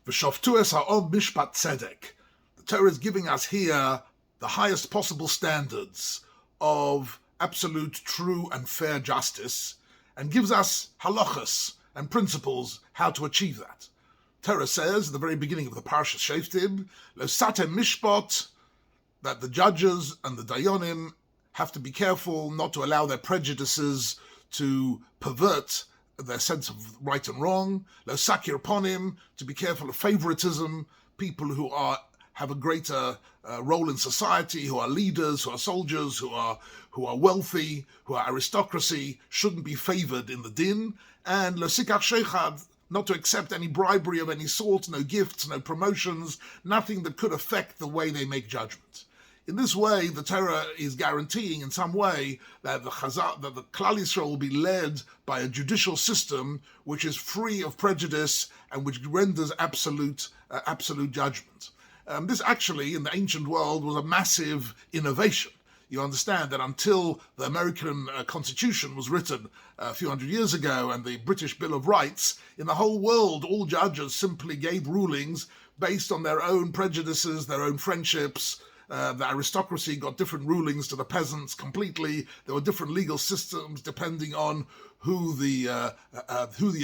V'shoftues ha'om mishpat tzedek. The Torah is giving us here the highest possible standards of absolute, true, and fair justice, and gives us halachas and principles how to achieve that. Torah says at the very beginning of the Parshat Shoftim, lo satem mishpat, that the judges and the dayanim have to be careful not to allow their prejudices to pervert their sense of right and wrong. Lo sakir ponim, to be careful of favoritism, people who have a greater role in society, who are leaders, who are soldiers, who are wealthy, who are aristocracy, shouldn't be favored in the din. And lo sikach sheichad, not to accept any bribery of any sort, no gifts, no promotions, nothing that could affect the way they make judgment. In this way, the Torah is guaranteeing in some way that the Klal Yisrael will be led by a judicial system which is free of prejudice and which renders absolute judgment. This actually, in the ancient world, was a massive innovation. You understand that until the American Constitution was written a few hundred years ago and the British Bill of Rights, in the whole world, all judges simply gave rulings based on their own prejudices, their own friendships. The aristocracy got different rulings to the peasants completely. There were different legal systems depending on who the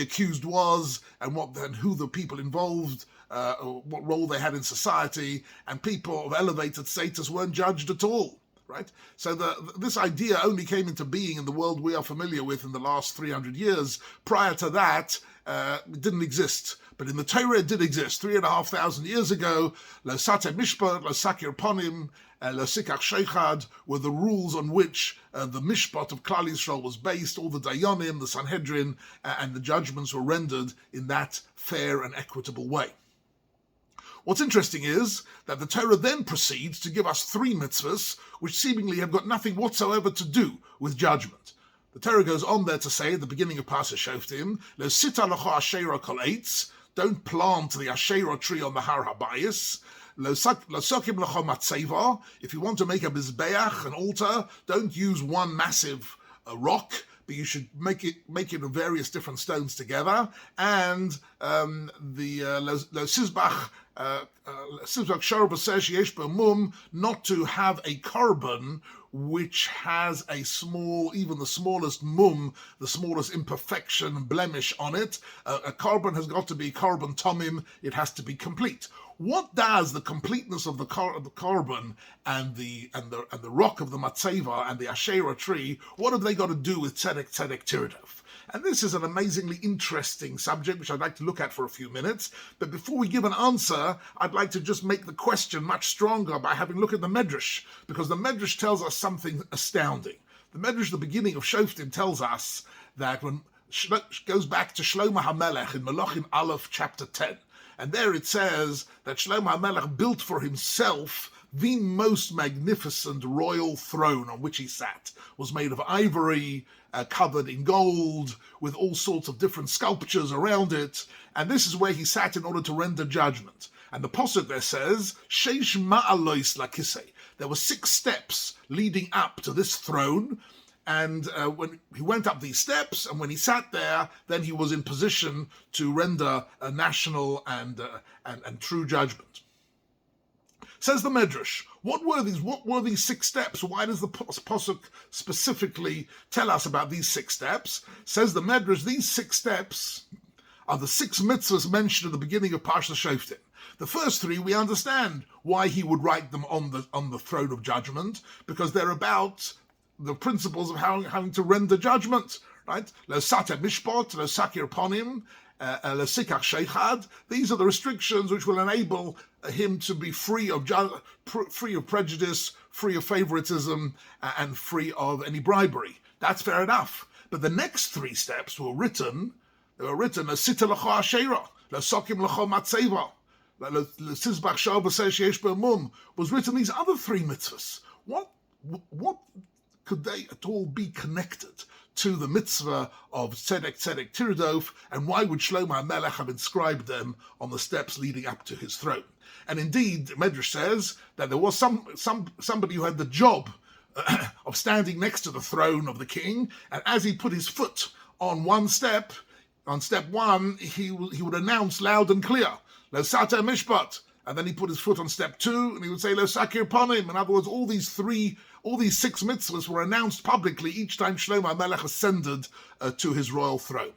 accused was and who the people involved, what role they had in society, and people of elevated status weren't judged at all. Right? So this idea only came into being in the world we are familiar with in the last 300 years. Prior to that, it didn't exist. But in the Torah, it did exist. 3,500 years ago, lo sate mishpat, lo sakir ponim, lo sikach sheichad were the rules on which the mishpat of Klal Yisrael was based. All the dayanim, the Sanhedrin, and the judgments were rendered in that fair and equitable way. What's interesting is that the Torah then proceeds to give us three mitzvahs which seemingly have got nothing whatsoever to do with judgment. The Torah goes on there to say at the beginning of Parshat Shoftim, lo sita lecha asherah kol eitz, don't plant the asherah tree on the Har Habayis. Lo sokim lecha matzeva, if you want to make a mizbeach, an altar, don't use one massive rock, but you should make it of various different stones together. And the lo sizbach shorba says yesh mum, not to have a korban which has a small, even the smallest mum, the smallest imperfection and blemish on it. A korban has got to be korban tomim, it has to be complete. What does the completeness of the korban and the rock of the matzeva and the asherah tree, what have they got to do with tzedek tiridov? And this is an amazingly interesting subject which I'd like to look at for a few minutes. But before we give an answer, I'd like to just make the question much stronger by having a look at the Medrash, because the Medrash tells us something astounding. The Medrash at the beginning of Shoftim tells us that when goes back to Shlomo HaMelech in Melachim Aleph chapter 10. And there it says that Shlomo HaMelech built for himself the most magnificent royal throne on which he sat. Was made of ivory, covered in gold, with all sorts of different sculptures around it. And this is where he sat in order to render judgment. And the Pasuk there says, Sheish ma'alois lakisei. There were 6 steps leading up to this throne. And when he went up these steps, and when he sat there, then he was in position to render a national and true judgment. Says the Medrash, what were these 6 steps? Why does the Pasuk specifically tell us about these 6 steps? Says the Medrash, these 6 steps are the 6 mitzvahs mentioned at the beginning of Parshat Shoftim. The first 3, we understand why he would write them on the throne of judgment, because they're about the principles of having to render judgment, right? Lo sate mishpat, lo sakir ponim, lo sikach sheichad. These are the restrictions which will enable him to be free of prejudice, free of favoritism, and free of any bribery. That's fair enough. But the next 3 steps were written. Lo sita lecha asherah, lo sokim lecha matzeva, lo sizbach shor b'seh sheyesh bo mum. Was written these other 3 mitzvahs. What could they at all be connected to the mitzvah of tzedek tiridov, and why would Shlomo HaMelech have inscribed them on the steps leading up to his throne? And indeed, Medrash says that there was somebody who had the job of standing next to the throne of the king, and as he put his foot on one step, on step 1, he would announce loud and clear, Lo Sata Mishpat. And then he put his foot on step 2, and he would say, Lo Sakir Panim. In other words, all these 6 mitzvahs were announced publicly each time Shlomo HaMelech ascended to his royal throne.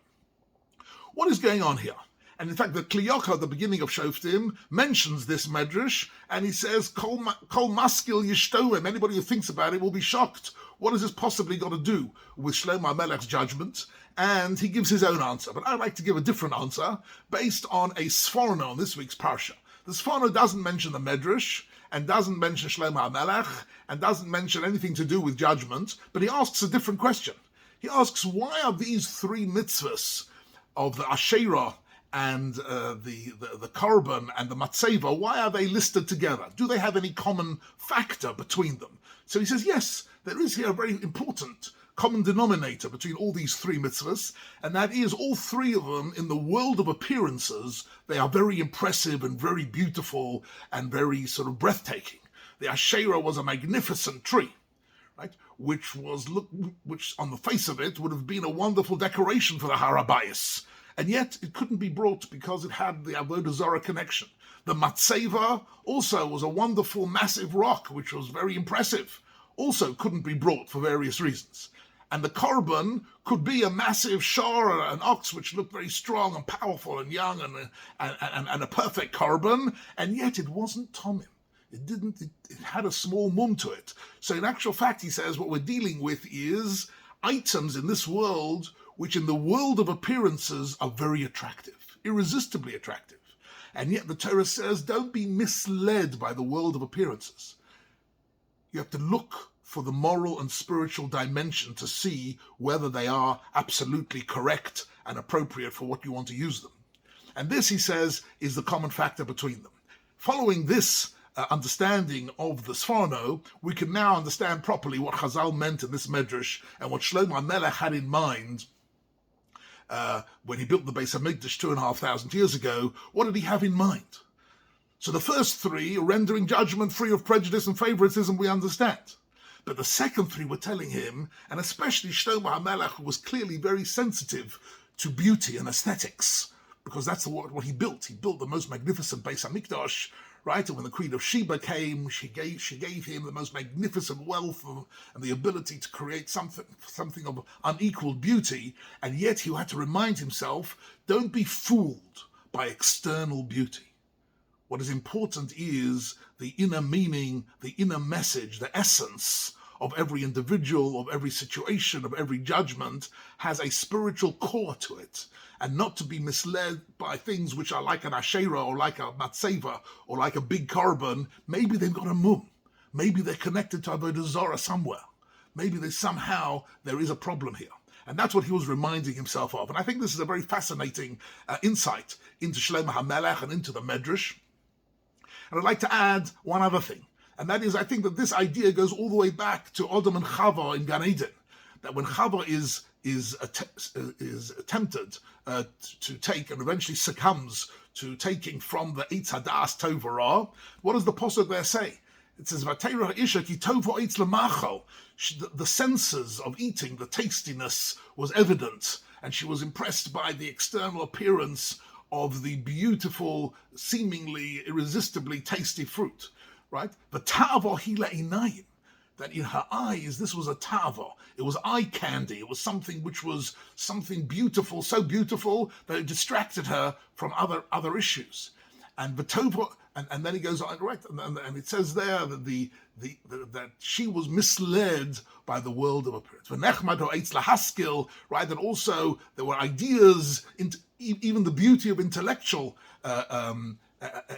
What is going on here? And in fact, the Kliyoko at the beginning of Shoftim mentions this medrash, and he says, Kol maskil yishtoem. Anybody who thinks about it will be shocked. What has this possibly got to do with Shlomo HaMelech's judgment? And he gives his own answer. But I'd like to give a different answer based on a sforno on this week's Parsha. The sforno doesn't mention the medrash, and doesn't mention Shlomo HaMelech, and doesn't mention anything to do with judgment, but he asks a different question. He asks, why are these 3 mitzvahs of the Asherah and the Korban and the Matzeva, why are they listed together? Do they have any common factor between them? So he says, yes, there is here a very important common denominator between all these 3 mitzvahs, and that is all 3 of them in the world of appearances, they are very impressive and very beautiful and very sort of breathtaking. The Asherah was a magnificent tree, right? Which on the face of it would have been a wonderful decoration for the Har HaBayis. And yet it couldn't be brought because it had the Avodah Zarah connection. The Matzeva also was a wonderful, massive rock, which was very impressive. Also couldn't be brought for various reasons. And the Korban could be a massive shor, an ox, which looked very strong and powerful and young and a perfect Korban, and yet it wasn't Tomim. It had a small mum to it. So in actual fact, he says, what we're dealing with is items in this world which in the world of appearances are very attractive, irresistibly attractive. And yet the Torah says, don't be misled by the world of appearances. You have to look for the moral and spiritual dimension to see whether they are absolutely correct and appropriate for what you want to use them. And this, he says, is the common factor between them. Following this understanding of the Sforno, we can now understand properly what Chazal meant in this medrash and what Shlomo HaMelech had in mind when he built the Beis HaMikdash 2,500 years ago. What did he have in mind? So the first 3, rendering judgment free of prejudice and favoritism, we understand. But the second 3 were telling him, and especially Shlomo HaMelech, who was clearly very sensitive to beauty and aesthetics, because that's what he built. He built the most magnificent Beis HaMikdash, right? And when the Queen of Sheba came, she gave him the most magnificent wealth and the ability to create something of unequaled beauty. And yet he had to remind himself, don't be fooled by external beauty. What is important is the inner meaning, the inner message, the essence of every individual, of every situation, of every judgment has a spiritual core to it, and not to be misled by things which are like an Asherah or like a Matzeva or like a big Korban. Maybe they've got a mum. Maybe they're connected to Avodah Zarah somewhere. Maybe there is a problem here. And that's what he was reminding himself of. And I think this is a very fascinating insight into Shlomo HaMelech and into the Medrash. And I'd like to add one other thing. And that is, I think that this idea goes all the way back to Adam and Chava in Gan Eden. That when Chava is tempted to take and eventually succumbs to taking from the Eitz Hadas Tov Ra, what does the Pasuk there say? It says, "V'teira isha ki tov ha'etz lemachal." The senses of eating, the tastiness was evident, and she was impressed by the external appearance of the beautiful, seemingly irresistibly tasty fruit. Right? The ta'ava hila inayim, that in her eyes, this was a ta'ava. It was eye candy. It was something which was something beautiful, so beautiful that it distracted her from other issues. And the tova, and then he goes on, right? And it says there that that she was misled by the world of appearance. Right? That also there were ideas, even the beauty of intellectual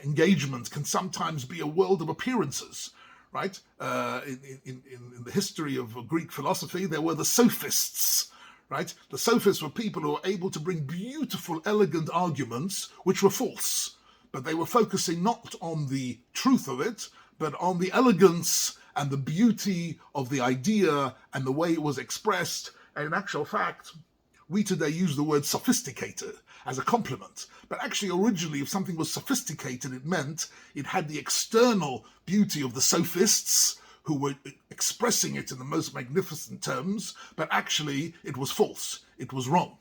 engagement can sometimes be a world of appearances, right? In the history of Greek philosophy, there were the sophists, right? The sophists were people who were able to bring beautiful, elegant arguments which were false, but they were focusing not on the truth of it, but on the elegance and the beauty of the idea and the way it was expressed. And in actual fact, we today use the word sophisticated as a compliment. But actually, originally, if something was sophisticated, it meant it had the external beauty of the sophists who were expressing it in the most magnificent terms, but actually it was false, it was wrong.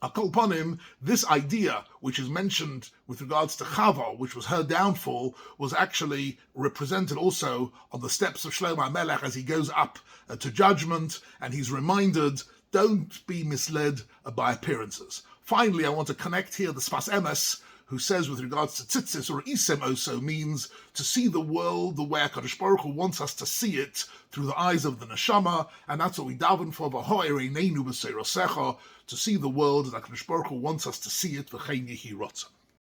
Upon him, this idea, which is mentioned with regards to Chava, which was her downfall, was actually represented also on the steps of Shlomo HaMelech as he goes up to judgment, and he's reminded, don't be misled by appearances. Finally, I want to connect here the Sfas Emes, who says with regards to tzitzis, or isem also means to see the world the way HaKadosh Baruch Hu wants us to see it through the eyes of the neshama, and that's what we daven for, to see the world as HaKadosh Baruch Hu wants us to see it, v'chein yehi rotzon.